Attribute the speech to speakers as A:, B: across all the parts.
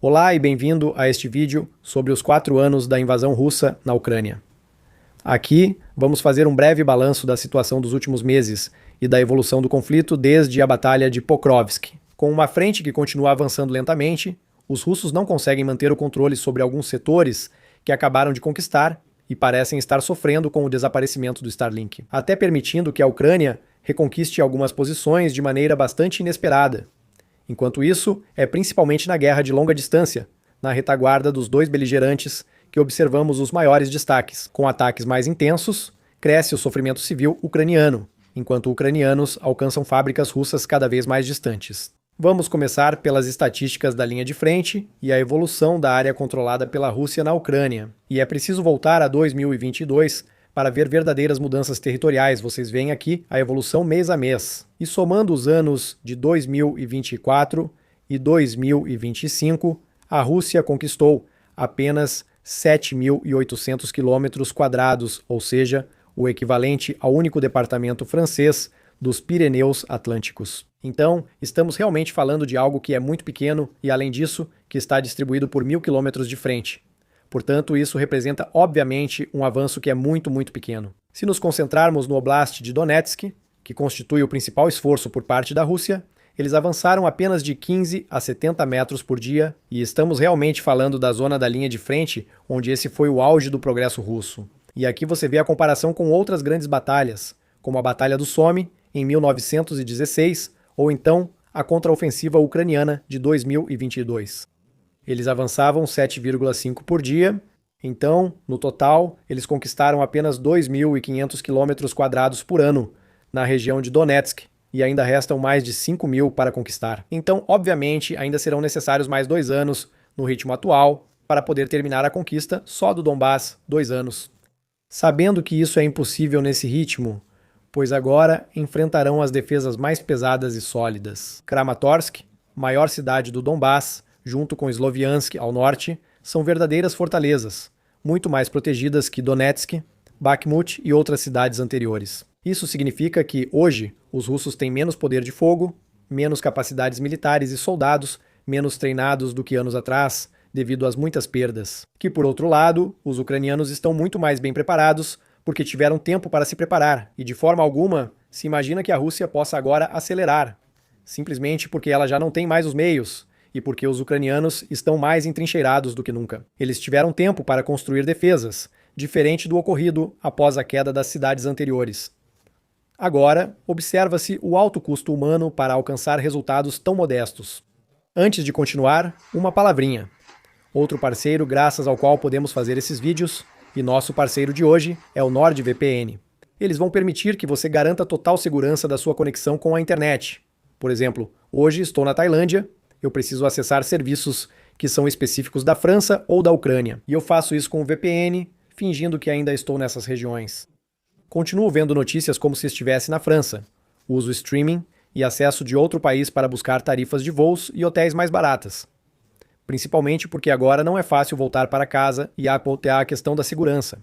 A: Olá e bem-vindo a este vídeo sobre os 4 anos da invasão russa na Ucrânia. Aqui vamos fazer um breve balanço da situação dos últimos meses e da evolução do conflito desde a Batalha de Pokrovsk. Com uma frente que continua avançando lentamente, os russos não conseguem manter o controle sobre alguns setores que acabaram de conquistar e parecem estar sofrendo com o desaparecimento do Starlink, até permitindo que a Ucrânia reconquiste algumas posições de maneira bastante inesperada. Enquanto isso, é principalmente na guerra de longa distância, na retaguarda dos dois beligerantes, que observamos os maiores destaques. Com ataques mais intensos, cresce o sofrimento civil ucraniano, enquanto ucranianos alcançam fábricas russas cada vez mais distantes. Vamos começar pelas estatísticas da linha de frente e a evolução da área controlada pela Rússia na Ucrânia. E é preciso voltar a 2022 para ver verdadeiras mudanças territoriais. Vocês veem aqui a evolução mês a mês. E somando os anos de 2024 e 2025, a Rússia conquistou apenas 7.800 quilômetros quadrados, ou seja, o equivalente ao único departamento francês dos Pirineus Atlânticos. Então, estamos realmente falando de algo que é muito pequeno e, além disso, que está distribuído por 1.000 quilômetros de frente. Portanto, isso representa, obviamente, um avanço que é muito pequeno. Se nos concentrarmos no Oblast de Donetsk, que constitui o principal esforço por parte da Rússia, eles avançaram apenas de 15 a 70 metros por dia, e estamos realmente falando da zona da linha de frente, onde esse foi o auge do progresso russo. E aqui você vê a comparação com outras grandes batalhas, como a Batalha do Somme, em 1916, ou então a contraofensiva ucraniana de 2022. Eles avançavam 7,5 por dia, então, no total, eles conquistaram apenas 2.500 quilômetros quadrados por ano na região de Donetsk, e ainda restam mais de 5.000 para conquistar. Então, obviamente, ainda serão necessários mais 2 anos no ritmo atual para poder terminar a conquista só do Donbass, 2 anos. Sabendo que isso é impossível nesse ritmo, pois agora enfrentarão as defesas mais pesadas e sólidas. Kramatorsk, maior cidade do Donbass, junto com Sloviansk ao norte, são verdadeiras fortalezas, muito mais protegidas que Donetsk, Bakhmut e outras cidades anteriores. Isso significa que, hoje, os russos têm menos poder de fogo, menos capacidades militares e soldados, menos treinados do que anos atrás, devido às muitas perdas. Que, por outro lado, os ucranianos estão muito mais bem preparados, porque tiveram tempo para se preparar, e de forma alguma se imagina que a Rússia possa agora acelerar, simplesmente porque ela já não tem mais os meios, e porque os ucranianos estão mais entrincheirados do que nunca. Eles tiveram tempo para construir defesas, diferente do ocorrido após a queda das cidades anteriores. Agora, observa-se o alto custo humano para alcançar resultados tão modestos. Antes de continuar, uma palavrinha. Outro parceiro graças ao qual podemos fazer esses vídeos, e nosso parceiro de hoje é o NordVPN. Eles vão permitir que você garanta total segurança da sua conexão com a internet. Por exemplo, hoje estou na Tailândia, eu preciso acessar serviços que são específicos da França ou da Ucrânia, e eu faço isso com o VPN, fingindo que ainda estou nessas regiões. Continuo vendo notícias como se estivesse na França. Uso streaming e acesso de outro país para buscar tarifas de voos e hotéis mais baratas. Principalmente porque agora não é fácil voltar para casa e há a questão da segurança.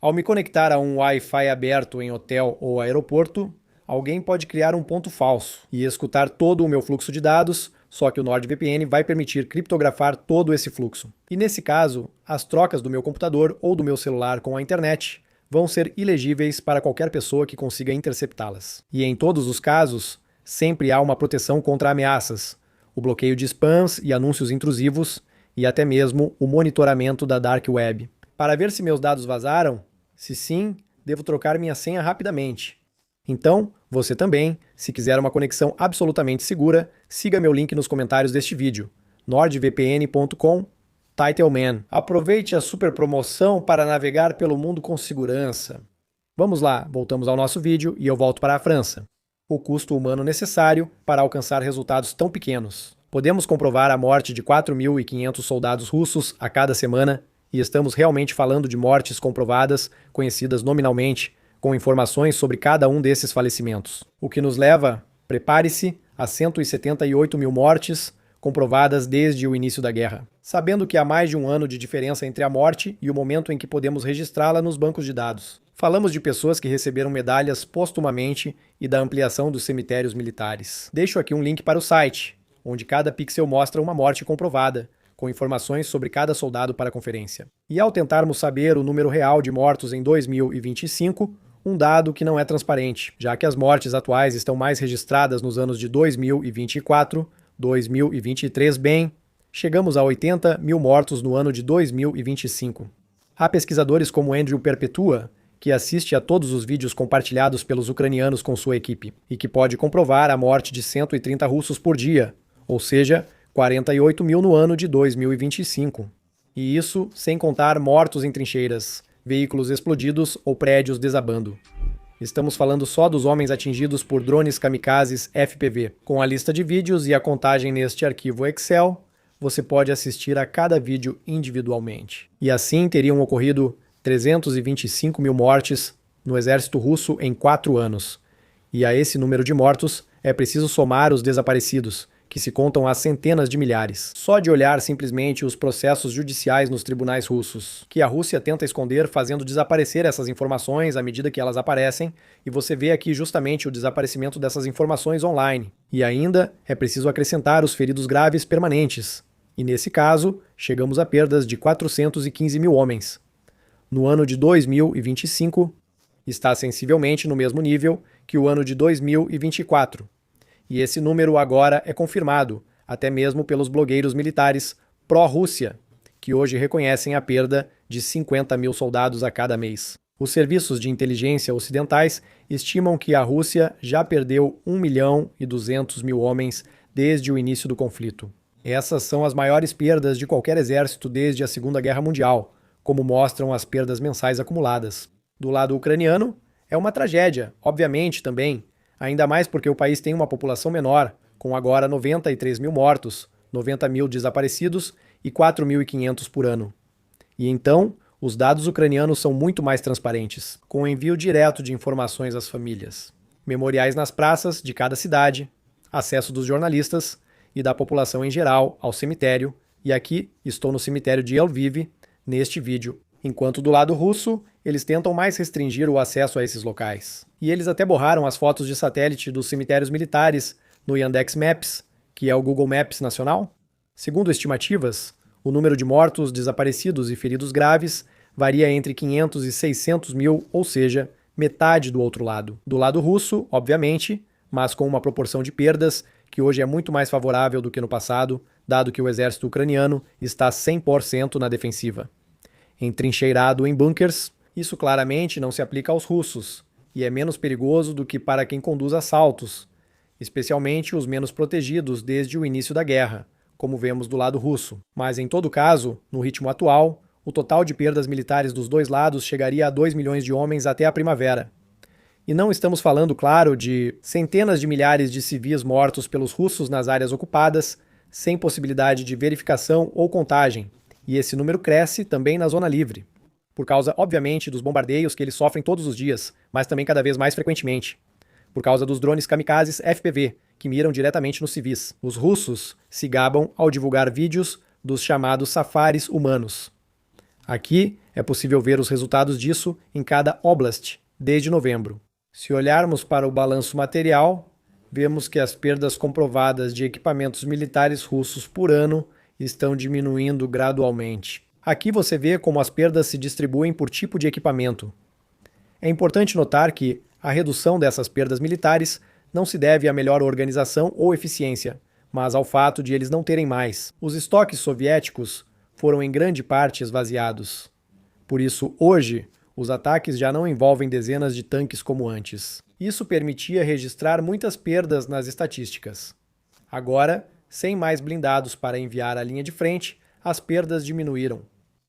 A: Ao me conectar a um Wi-Fi aberto em hotel ou aeroporto, alguém pode criar um ponto falso e escutar todo o meu fluxo de dados, só que o NordVPN vai permitir criptografar todo esse fluxo. E nesse caso, as trocas do meu computador ou do meu celular com a internet vão ser ilegíveis para qualquer pessoa que consiga interceptá-las. E em todos os casos, sempre há uma proteção contra ameaças, o bloqueio de spams e anúncios intrusivos, e até mesmo o monitoramento da Dark Web. Para ver se meus dados vazaram, se sim, devo trocar minha senha rapidamente. Então, você também, se quiser uma conexão absolutamente segura, siga meu link nos comentários deste vídeo, nordvpn.com. Titleman. Aproveite a super promoção para navegar pelo mundo com segurança. Vamos lá, voltamos ao nosso vídeo e eu volto para a França. O custo humano necessário para alcançar resultados tão pequenos. Podemos comprovar a morte de 4.500 soldados russos a cada semana, e estamos realmente falando de mortes comprovadas, conhecidas nominalmente, com informações sobre cada um desses falecimentos. O que nos leva, prepare-se, a 178.000 mortes, comprovadas desde o início da guerra, sabendo que há mais de um ano de diferença entre a morte e o momento em que podemos registrá-la nos bancos de dados. Falamos de pessoas que receberam medalhas postumamente e da ampliação dos cemitérios militares. Deixo aqui um link para o site, onde cada pixel mostra uma morte comprovada, com informações sobre cada soldado para a conferência. E ao tentarmos saber o número real de mortos em 2025, um dado que não é transparente, já que as mortes atuais estão mais registradas nos anos de 2024, 2023 bem, chegamos a 80 mil mortos no ano de 2025. Há pesquisadores como Andrew Perpetua, que assiste a todos os vídeos compartilhados pelos ucranianos com sua equipe, e que pode comprovar a morte de 130 russos por dia, ou seja, 48 mil no ano de 2025. E isso sem contar mortos em trincheiras, veículos explodidos ou prédios desabando. Estamos falando só dos homens atingidos por drones kamikazes FPV. Com a lista de vídeos e a contagem neste arquivo Excel, você pode assistir a cada vídeo individualmente. E assim teriam ocorrido 325 mil mortes no exército russo em 4 anos. E a esse número de mortos é preciso somar os desaparecidos, que se contam a centenas de milhares. Só de olhar simplesmente os processos judiciais nos tribunais russos, que a Rússia tenta esconder fazendo desaparecer essas informações à medida que elas aparecem, e você vê aqui justamente o desaparecimento dessas informações online. E ainda é preciso acrescentar os feridos graves permanentes. E nesse caso, chegamos a perdas de 415 mil homens. No ano de 2025, está sensivelmente no mesmo nível que o ano de 2024. E esse número agora é confirmado, até mesmo pelos blogueiros militares pró-Rússia, que hoje reconhecem a perda de 50 mil soldados a cada mês. Os serviços de inteligência ocidentais estimam que a Rússia já perdeu 1.200.000 homens desde o início do conflito. Essas são as maiores perdas de qualquer exército desde a Segunda Guerra Mundial, como mostram as perdas mensais acumuladas. Do lado ucraniano, é uma tragédia, obviamente também, ainda mais porque o país tem uma população menor, com agora 93 mil mortos, 90 mil desaparecidos e 4.500 por ano. E então, os dados ucranianos são muito mais transparentes, com o envio direto de informações às famílias, memoriais nas praças de cada cidade, acesso dos jornalistas e da população em geral ao cemitério, e aqui estou no cemitério de Lviv, neste vídeo, enquanto do lado russo, eles tentam mais restringir o acesso a esses locais. E eles até borraram as fotos de satélite dos cemitérios militares no Yandex Maps, que é o Google Maps nacional. Segundo estimativas, o número de mortos, desaparecidos e feridos graves varia entre 500 e 600 mil, ou seja, metade do outro lado. Do lado russo, obviamente, mas com uma proporção de perdas que hoje é muito mais favorável do que no passado, dado que o exército ucraniano está 100% na defensiva. Entrincheirado em bunkers, isso claramente não se aplica aos russos, e é menos perigoso do que para quem conduz assaltos, especialmente os menos protegidos desde o início da guerra, como vemos do lado russo. Mas em todo caso, no ritmo atual, o total de perdas militares dos dois lados chegaria a 2 milhões de homens até a primavera. E não estamos falando, claro, de centenas de milhares de civis mortos pelos russos nas áreas ocupadas, sem possibilidade de verificação ou contagem, e esse número cresce também na zona livre, por causa, obviamente, dos bombardeios que eles sofrem todos os dias, mas também cada vez mais frequentemente, por causa dos drones kamikazes FPV, que miram diretamente nos civis. Os russos se gabam ao divulgar vídeos dos chamados safaris humanos. Aqui é possível ver os resultados disso em cada oblast, desde novembro. Se olharmos para o balanço material, vemos que as perdas comprovadas de equipamentos militares russos por ano estão diminuindo gradualmente. Aqui você vê como as perdas se distribuem por tipo de equipamento. É importante notar que a redução dessas perdas militares não se deve à melhor organização ou eficiência, mas ao fato de eles não terem mais. Os estoques soviéticos foram em grande parte esvaziados. Por isso, hoje, os ataques já não envolvem dezenas de tanques como antes. Isso permitia registrar muitas perdas nas estatísticas. Agora, sem mais blindados para enviar à linha de frente, as perdas diminuíram.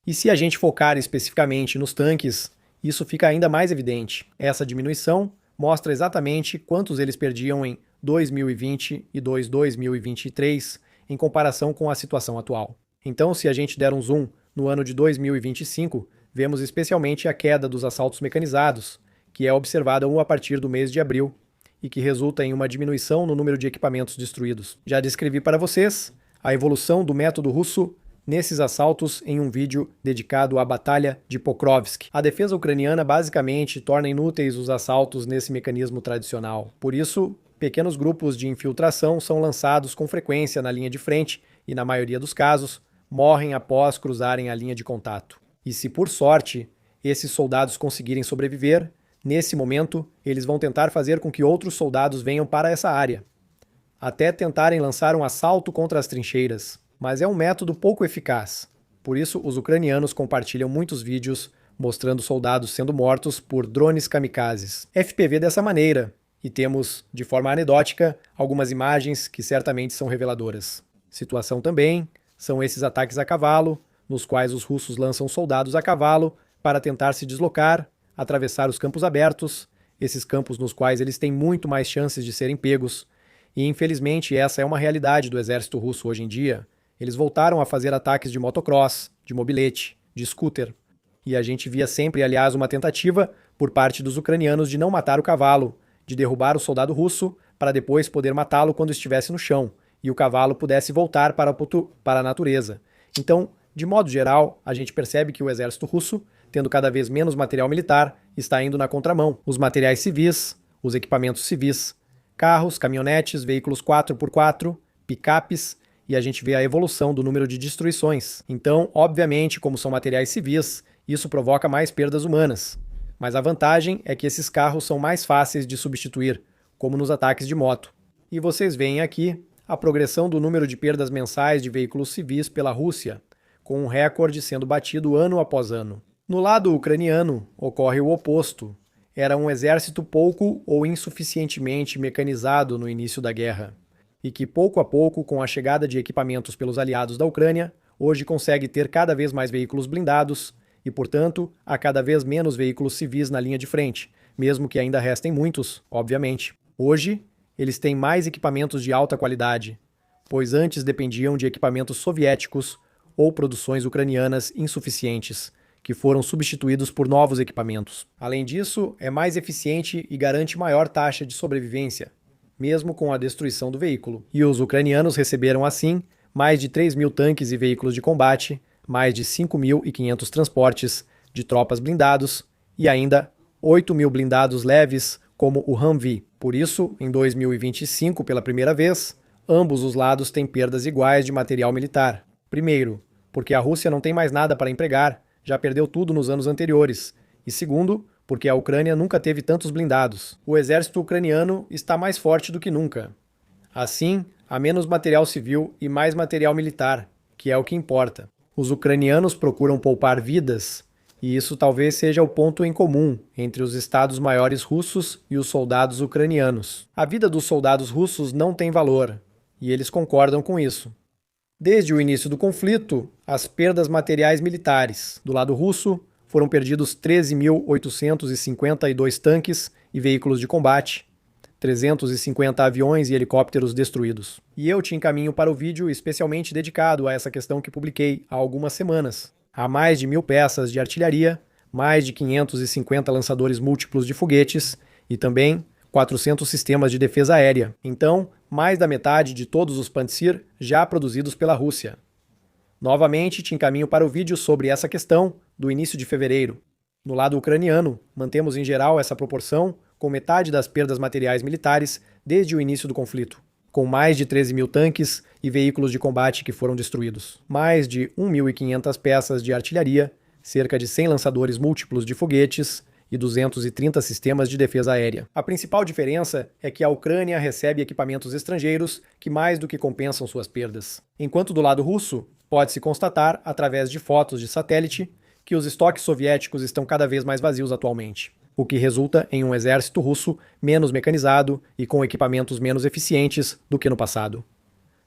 A: E se a gente focar especificamente nos tanques, isso fica ainda mais evidente. Essa diminuição mostra exatamente quantos eles perdiam em 2020 e 2023 em comparação com a situação atual. Então, se a gente der um zoom no ano de 2025, vemos especialmente a queda dos assaltos mecanizados, que é observada a partir do mês de abril, e que resulta em uma diminuição no número de equipamentos destruídos. Já descrevi para vocês a evolução do método russo nesses assaltos em um vídeo dedicado à Batalha de Pokrovsk. A defesa ucraniana basicamente torna inúteis os assaltos nesse mecanismo tradicional. Por isso, pequenos grupos de infiltração são lançados com frequência na linha de frente e, na maioria dos casos, morrem após cruzarem a linha de contato. E se por sorte esses soldados conseguirem sobreviver, nesse momento eles vão tentar fazer com que outros soldados venham para essa área, até tentarem lançar um assalto contra as trincheiras. Mas é um método pouco eficaz. Por isso, os ucranianos compartilham muitos vídeos mostrando soldados sendo mortos por drones kamikazes. FPV dessa maneira, e temos, de forma anedótica, algumas imagens que certamente são reveladoras. Situação também são esses ataques a cavalo, nos quais os russos lançam soldados a cavalo para tentar se deslocar, atravessar os campos abertos, esses campos nos quais eles têm muito mais chances de serem pegos. E infelizmente essa é uma realidade do exército russo hoje em dia. Eles voltaram a fazer ataques de motocross, de mobilete, de scooter. E a gente via sempre, aliás, uma tentativa por parte dos ucranianos de não matar o cavalo, de derrubar o soldado russo para depois poder matá-lo quando estivesse no chão e o cavalo pudesse voltar para a natureza. Então, de modo geral, a gente percebe que o exército russo, tendo cada vez menos material militar, está indo na contramão. Os materiais civis, os equipamentos civis, carros, caminhonetes, veículos 4x4, picapes, e a gente vê a evolução do número de destruições. Então, obviamente, como são materiais civis, isso provoca mais perdas humanas. Mas a vantagem é que esses carros são mais fáceis de substituir, como nos ataques de moto. E vocês veem aqui a progressão do número de perdas mensais de veículos civis pela Rússia, com um recorde sendo batido ano após ano. No lado ucraniano, ocorre o oposto. Era um exército pouco ou insuficientemente mecanizado no início da guerra, e que pouco a pouco, com a chegada de equipamentos pelos aliados da Ucrânia, hoje consegue ter cada vez mais veículos blindados e, portanto, há cada vez menos veículos civis na linha de frente, mesmo que ainda restem muitos, obviamente. Hoje, eles têm mais equipamentos de alta qualidade, pois antes dependiam de equipamentos soviéticos ou produções ucranianas insuficientes, que foram substituídos por novos equipamentos. Além disso, é mais eficiente e garante maior taxa de sobrevivência, mesmo com a destruição do veículo. E os ucranianos receberam, assim, mais de 3.000 tanques e veículos de combate, mais de 5.500 transportes de tropas blindados e ainda 8.000 blindados leves, como o Humvee. Por isso, em 2025, pela primeira vez, ambos os lados têm perdas iguais de material militar. Primeiro, porque a Rússia não tem mais nada para empregar, já perdeu tudo nos anos anteriores. E segundo, porque a Ucrânia nunca teve tantos blindados. O exército ucraniano está mais forte do que nunca. Assim, há menos material civil e mais material militar, que é o que importa. Os ucranianos procuram poupar vidas, e isso talvez seja o ponto em comum entre os estados-maiores russos e os soldados ucranianos. A vida dos soldados russos não tem valor, e eles concordam com isso. Desde o início do conflito, as perdas materiais militares do lado russo foram perdidos 13.852 tanques e veículos de combate, 350 aviões e helicópteros destruídos. E eu te encaminho para o vídeo especialmente dedicado a essa questão que publiquei há algumas semanas. Há mais de 1.000 peças de artilharia, mais de 550 lançadores múltiplos de foguetes e também 400 sistemas de defesa aérea. Então, mais da metade de todos os Pantsir já produzidos pela Rússia. Novamente, te encaminho para o vídeo sobre essa questão do início de fevereiro. No lado ucraniano, mantemos em geral essa proporção com metade das perdas materiais militares desde o início do conflito, com mais de 13.000 tanques e veículos de combate que foram destruídos, mais de 1.500 peças de artilharia, cerca de 100 lançadores múltiplos de foguetes e 230 sistemas de defesa aérea. A principal diferença é que a Ucrânia recebe equipamentos estrangeiros que mais do que compensam suas perdas. Enquanto do lado russo, pode-se constatar, através de fotos de satélite, que os estoques soviéticos estão cada vez mais vazios atualmente, o que resulta em um exército russo menos mecanizado e com equipamentos menos eficientes do que no passado.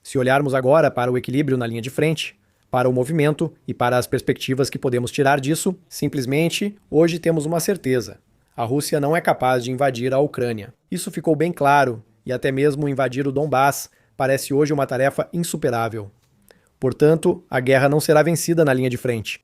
A: Se olharmos agora para o equilíbrio na linha de frente, para o movimento e para as perspectivas que podemos tirar disso, simplesmente, hoje temos uma certeza. A Rússia não é capaz de invadir a Ucrânia. Isso ficou bem claro, e até mesmo invadir o Donbass parece hoje uma tarefa insuperável. Portanto, a guerra não será vencida na linha de frente.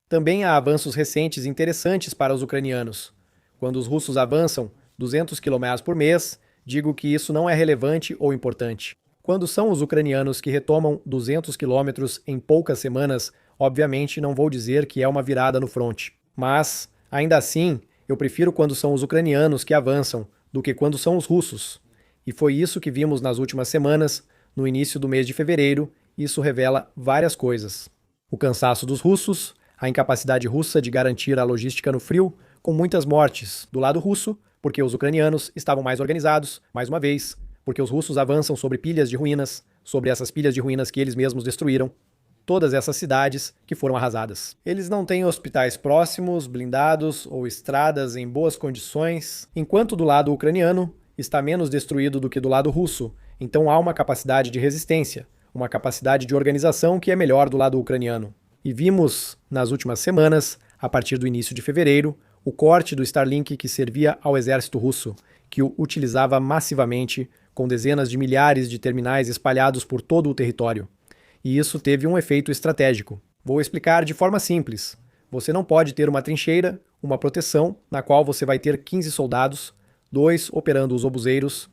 A: Também há avanços recentes interessantes para os ucranianos. Quando os russos avançam 200 km por mês, digo que isso não é relevante ou importante. Quando são os ucranianos que retomam 200 km em poucas semanas, obviamente não vou dizer que é uma virada no fronte. Mas, ainda assim, eu prefiro quando são os ucranianos que avançam do que quando são os russos. E foi isso que vimos nas últimas semanas, no início do mês de fevereiro, e isso revela várias coisas. O cansaço dos russos, a incapacidade russa de garantir a logística no frio, com muitas mortes do lado russo, porque os ucranianos estavam mais organizados, mais uma vez, porque os russos avançam sobre pilhas de ruínas, sobre essas pilhas de ruínas que eles mesmos destruíram, todas essas cidades que foram arrasadas. Eles não têm hospitais próximos, blindados ou estradas em boas condições, enquanto do lado ucraniano está menos destruído do que do lado russo, então há uma capacidade de resistência, uma capacidade de organização que é melhor do lado ucraniano. E vimos, nas últimas semanas, a partir do início de fevereiro, o corte do Starlink que servia ao exército russo, que o utilizava massivamente, com dezenas de milhares de terminais espalhados por todo o território. E isso teve um efeito estratégico. Vou explicar de forma simples. Você não pode ter uma trincheira, uma proteção, na qual você vai ter 15 soldados, 2 operando os obuseiros,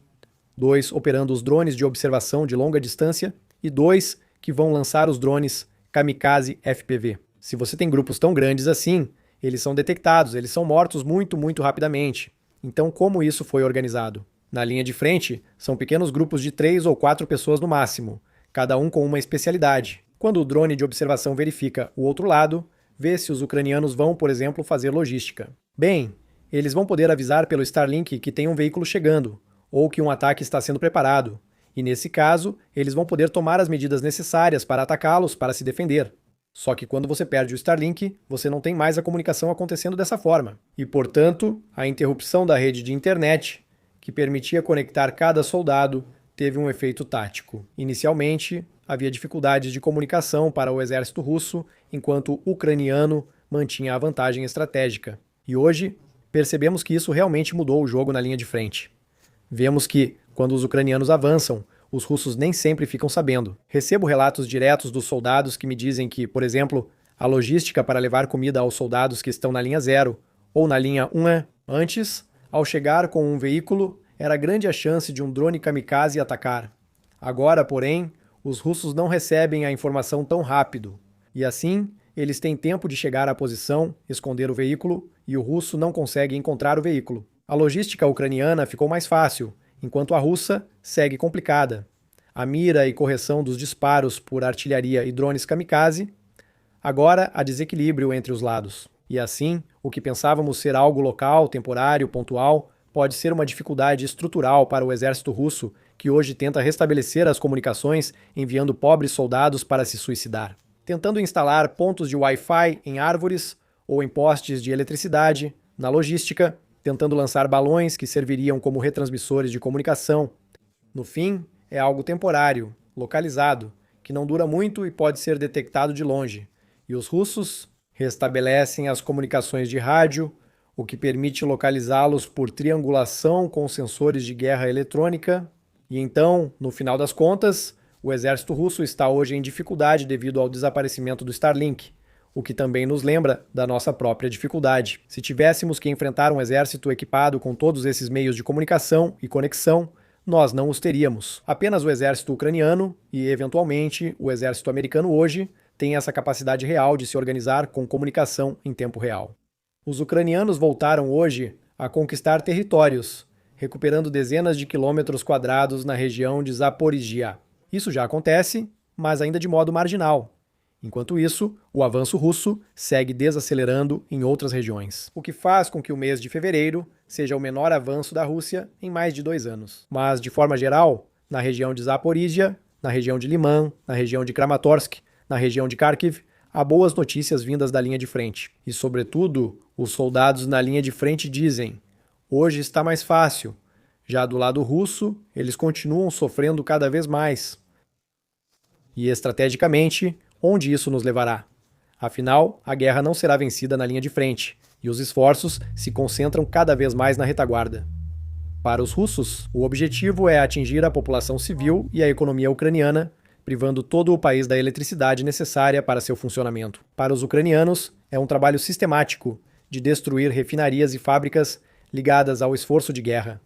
A: 2 operando os drones de observação de longa distância e 2 que vão lançar os drones Kamikaze FPV. Se você tem grupos tão grandes assim, eles são detectados, eles são mortos muito rapidamente. Então, como isso foi organizado? Na linha de frente, são pequenos grupos de 3 ou 4 pessoas no máximo, cada um com uma especialidade. Quando o drone de observação verifica o outro lado, vê se os ucranianos vão, por exemplo, fazer logística. Bem, eles vão poder avisar pelo Starlink que tem um veículo chegando, ou que um ataque está sendo preparado, e nesse caso, eles vão poder tomar as medidas necessárias para atacá-los para se defender. Só que quando você perde o Starlink, você não tem mais a comunicação acontecendo dessa forma. E, portanto, a interrupção da rede de internet, que permitia conectar cada soldado, teve um efeito tático. Inicialmente, havia dificuldades de comunicação para o exército russo, enquanto o ucraniano mantinha a vantagem estratégica. E hoje, percebemos que isso realmente mudou o jogo na linha de frente. Vemos que, quando os ucranianos avançam, os russos nem sempre ficam sabendo. Recebo relatos diretos dos soldados que me dizem que, por exemplo, a logística para levar comida aos soldados que estão na linha 0 ou na linha 1 antes, ao chegar com um veículo, era grande a chance de um drone kamikaze atacar. Agora, porém, os russos não recebem a informação tão rápido. E assim, eles têm tempo de chegar à posição, esconder o veículo, e o russo não consegue encontrar o veículo. A logística ucraniana ficou mais fácil, enquanto a russa segue complicada. A mira e correção dos disparos por artilharia e drones kamikaze, agora há desequilíbrio entre os lados. E assim, o que pensávamos ser algo local, temporário, pontual, pode ser uma dificuldade estrutural para o exército russo, que hoje tenta restabelecer as comunicações enviando pobres soldados para se suicidar. Tentando instalar pontos de Wi-Fi em árvores ou em postes de eletricidade, na logística, tentando lançar balões que serviriam como retransmissores de comunicação. No fim, é algo temporário, localizado, que não dura muito e pode ser detectado de longe. E os russos restabelecem as comunicações de rádio, o que permite localizá-los por triangulação com sensores de guerra eletrônica. E então, no final das contas, o exército russo está hoje em dificuldade devido ao desaparecimento do Starlink, o que também nos lembra da nossa própria dificuldade. Se tivéssemos que enfrentar um exército equipado com todos esses meios de comunicação e conexão, nós não os teríamos. Apenas o exército ucraniano e, eventualmente, o exército americano hoje têm essa capacidade real de se organizar com comunicação em tempo real. Os ucranianos voltaram hoje a conquistar territórios, recuperando dezenas de quilômetros quadrados na região de Zaporizhia. Isso já acontece, mas ainda de modo marginal. Enquanto isso, o avanço russo segue desacelerando em outras regiões, o que faz com que o mês de fevereiro seja o menor avanço da Rússia em mais de 2 anos. Mas, de forma geral, na região de Zaporizhia, na região de Liman, na região de Kramatorsk, na região de Kharkiv, há boas notícias vindas da linha de frente. E, sobretudo, os soldados na linha de frente dizem: hoje está mais fácil. Já do lado russo, eles continuam sofrendo cada vez mais. E, estrategicamente, onde isso nos levará? Afinal, a guerra não será vencida na linha de frente, e os esforços se concentram cada vez mais na retaguarda. Para os russos, o objetivo é atingir a população civil e a economia ucraniana, privando todo o país da eletricidade necessária para seu funcionamento. Para os ucranianos, é um trabalho sistemático de destruir refinarias e fábricas ligadas ao esforço de guerra.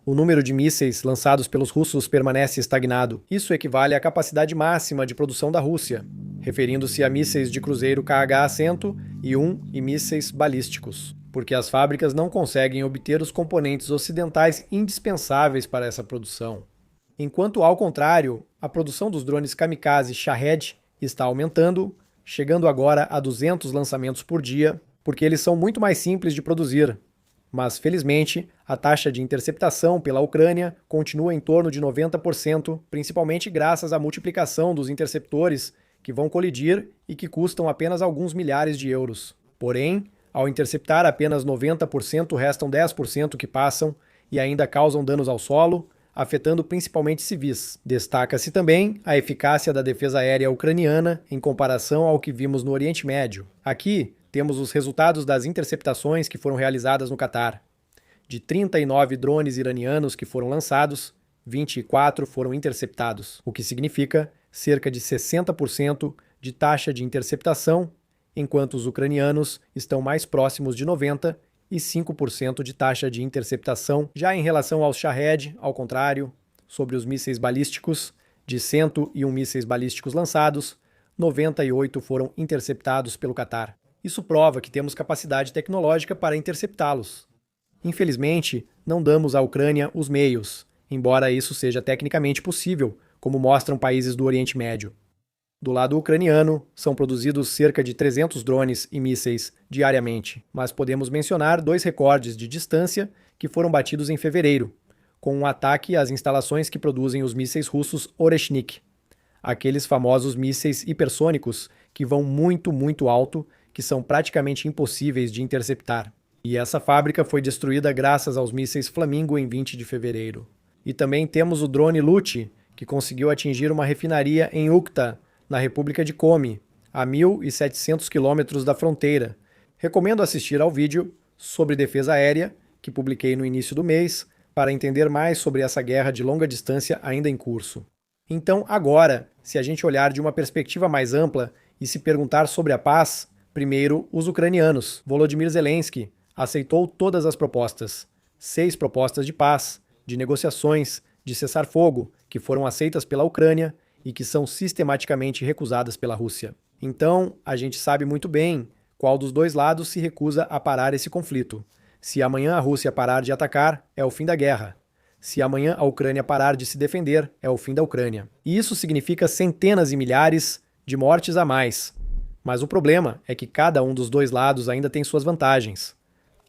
A: O número de mísseis lançados pelos russos permanece estagnado. Isso equivale à capacidade máxima de produção da Rússia, referindo-se a mísseis de cruzeiro KH-101 e mísseis balísticos, porque as fábricas não conseguem obter os componentes ocidentais indispensáveis para essa produção. Enquanto, ao contrário, a produção dos drones kamikaze Shahed está aumentando, chegando agora a 200 lançamentos por dia, porque eles são muito mais simples de produzir. Mas, felizmente, a taxa de interceptação pela Ucrânia continua em torno de 90%, principalmente graças à multiplicação dos interceptores que vão colidir e que custam apenas alguns milhares de euros. Porém, ao interceptar apenas 90%, restam 10% que passam e ainda causam danos ao solo, afetando principalmente civis. Destaca-se também a eficácia da defesa aérea ucraniana em comparação ao que vimos no Oriente Médio. Aqui, temos os resultados das interceptações que foram realizadas no Catar. De 39 drones iranianos que foram lançados, 24 foram interceptados, o que significa cerca de 60% de taxa de interceptação, enquanto os ucranianos estão mais próximos de 90% e 5% de taxa de interceptação. Já em relação aos Shahed, ao contrário, sobre os mísseis balísticos, de 101 mísseis balísticos lançados, 98 foram interceptados pelo Catar. Isso prova que temos capacidade tecnológica para interceptá-los. Infelizmente, não damos à Ucrânia os meios, embora isso seja tecnicamente possível, como mostram países do Oriente Médio. Do lado ucraniano, são produzidos cerca de 300 drones e mísseis diariamente, mas podemos mencionar 2 recordes de distância que foram batidos em fevereiro, com um ataque às instalações que produzem os mísseis russos Oreshnik, aqueles famosos mísseis hipersônicos que vão muito alto, que são praticamente impossíveis de interceptar. E essa fábrica foi destruída graças aos mísseis Flamingo em 20 de fevereiro. E também temos o drone Lute, que conseguiu atingir uma refinaria em Ukhta, na República de Komi, a 1.700 quilômetros da fronteira. Recomendo assistir ao vídeo sobre defesa aérea, que publiquei no início do mês, para entender mais sobre essa guerra de longa distância ainda em curso. Então, agora, se a gente olhar de uma perspectiva mais ampla e se perguntar sobre a paz, primeiro, os ucranianos. Volodymyr Zelensky aceitou todas as propostas. 6 propostas de paz, de negociações, de cessar-fogo, que foram aceitas pela Ucrânia e que são sistematicamente recusadas pela Rússia. Então, a gente sabe muito bem qual dos dois lados se recusa a parar esse conflito. Se amanhã a Rússia parar de atacar, é o fim da guerra. Se amanhã a Ucrânia parar de se defender, é o fim da Ucrânia. E isso significa centenas e milhares de mortes a mais. Mas o problema é que cada um dos dois lados ainda tem suas vantagens.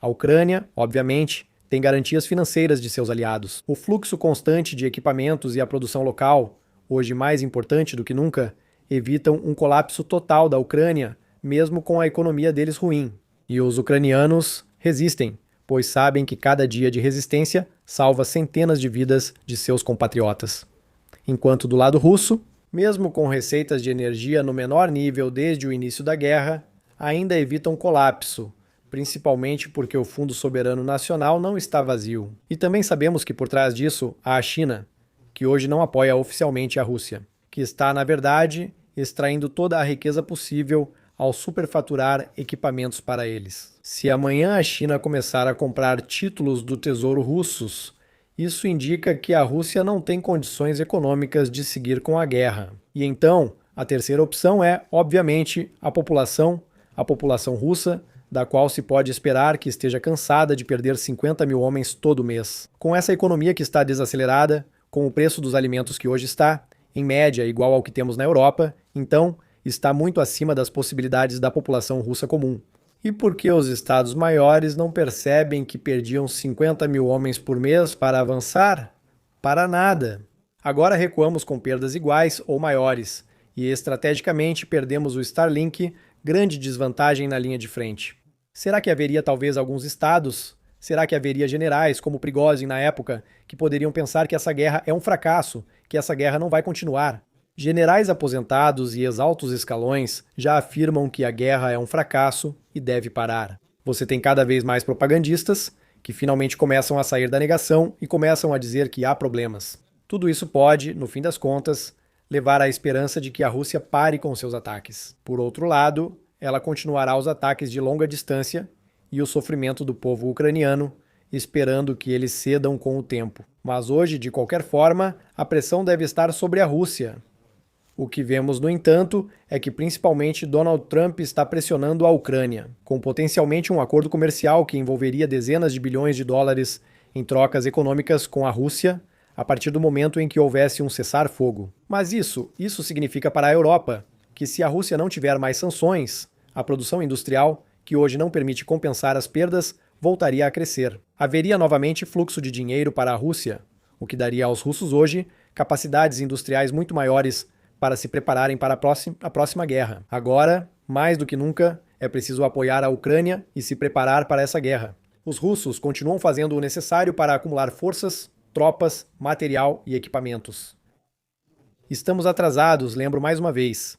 A: A Ucrânia, obviamente, tem garantias financeiras de seus aliados. O fluxo constante de equipamentos e a produção local, hoje mais importante do que nunca, evitam um colapso total da Ucrânia, mesmo com a economia deles ruim. E os ucranianos resistem, pois sabem que cada dia de resistência salva centenas de vidas de seus compatriotas. Enquanto do lado russo, mesmo com receitas de energia no menor nível desde o início da guerra, ainda evitam colapso, principalmente porque o Fundo Soberano Nacional não está vazio. E também sabemos que por trás disso há a China, que hoje não apoia oficialmente a Rússia, que está, na verdade, extraindo toda a riqueza possível ao superfaturar equipamentos para eles. Se amanhã a China começar a comprar títulos do Tesouro russos, isso indica que a Rússia não tem condições econômicas de seguir com a guerra. E então, a terceira opção é, obviamente, a população russa, da qual se pode esperar que esteja cansada de perder 50 mil homens todo mês. Com essa economia que está desacelerada, com o preço dos alimentos que hoje está, em média, igual ao que temos na Europa, então está muito acima das possibilidades da população russa comum. E por que os estados maiores não percebem que perdiam 50 mil homens por mês para avançar? Para nada. Agora recuamos com perdas iguais ou maiores, e estrategicamente perdemos o Starlink, grande desvantagem na linha de frente. Será que haveria talvez alguns estados? Será que haveria generais, como Prigozhin na época, que poderiam pensar que essa guerra é um fracasso, que essa guerra não vai continuar? Generais aposentados e ex-altos escalões já afirmam que a guerra é um fracasso e deve parar. Você tem cada vez mais propagandistas que finalmente começam a sair da negação e começam a dizer que há problemas. Tudo isso pode, no fim das contas, levar à esperança de que a Rússia pare com seus ataques. Por outro lado, ela continuará os ataques de longa distância e o sofrimento do povo ucraniano, esperando que eles cedam com o tempo. Mas hoje, de qualquer forma, a pressão deve estar sobre a Rússia. O que vemos, no entanto, é que principalmente Donald Trump está pressionando a Ucrânia, com potencialmente um acordo comercial que envolveria dezenas de bilhões de dólares em trocas econômicas com a Rússia, a partir do momento em que houvesse um cessar-fogo. Mas isso significa para a Europa, que se a Rússia não tiver mais sanções, a produção industrial, que hoje não permite compensar as perdas, voltaria a crescer. Haveria novamente fluxo de dinheiro para a Rússia, o que daria aos russos hoje capacidades industriais muito maiores para se prepararem para a próxima guerra. Agora, mais do que nunca, é preciso apoiar a Ucrânia e se preparar para essa guerra. Os russos continuam fazendo o necessário para acumular forças, tropas, material e equipamentos. Estamos atrasados, lembro mais uma vez.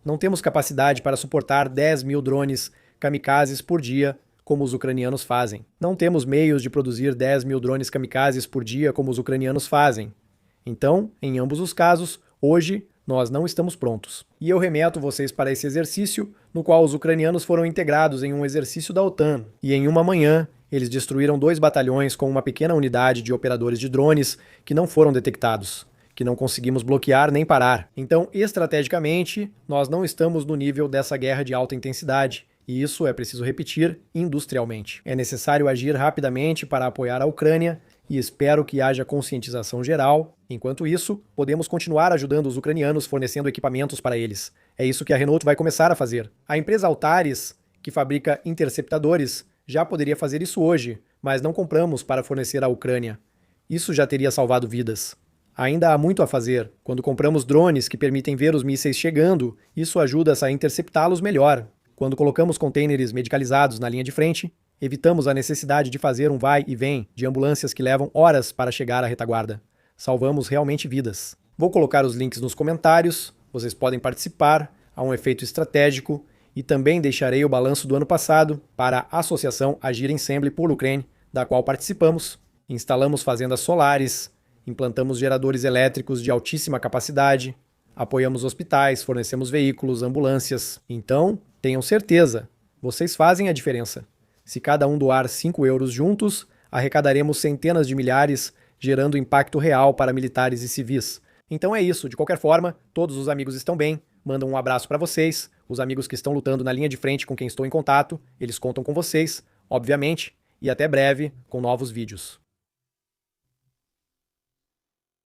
A: Não temos capacidade para suportar 10 mil drones kamikazes por dia, como os ucranianos fazem. Não temos meios de produzir 10 mil drones kamikazes por dia, como os ucranianos fazem. Então, em ambos os casos, hoje, nós não estamos prontos. E eu remeto vocês para esse exercício, no qual os ucranianos foram integrados em um exercício da OTAN. E em uma manhã, eles destruíram 2 batalhões com uma pequena unidade de operadores de drones que não foram detectados, que não conseguimos bloquear nem parar. Então, estrategicamente, nós não estamos no nível dessa guerra de alta intensidade. E isso é preciso repetir industrialmente. É necessário agir rapidamente para apoiar a Ucrânia e espero que haja conscientização geral. Enquanto isso, podemos continuar ajudando os ucranianos fornecendo equipamentos para eles. É isso que a Renault vai começar a fazer. A empresa Altaris, que fabrica interceptadores, já poderia fazer isso hoje, mas não compramos para fornecer à Ucrânia. Isso já teria salvado vidas. Ainda há muito a fazer. Quando compramos drones que permitem ver os mísseis chegando, isso ajuda a interceptá-los melhor. Quando colocamos contêineres medicalizados na linha de frente, evitamos a necessidade de fazer um vai e vem de ambulâncias que levam horas para chegar à retaguarda. Salvamos realmente vidas. Vou colocar os links nos comentários, vocês podem participar, há um efeito estratégico, e também deixarei o balanço do ano passado para a Associação Agir Ensemble por Ukraine, da qual participamos. Instalamos fazendas solares, implantamos geradores elétricos de altíssima capacidade, apoiamos hospitais, fornecemos veículos, ambulâncias. Então, tenham certeza, vocês fazem a diferença. Se cada um doar 5 euros juntos, arrecadaremos centenas de milhares, gerando impacto real para militares e civis. Então é isso, de qualquer forma, todos os amigos estão bem, mandam um abraço para vocês, os amigos que estão lutando na linha de frente com quem estou em contato, eles contam com vocês, obviamente, e até breve com novos vídeos.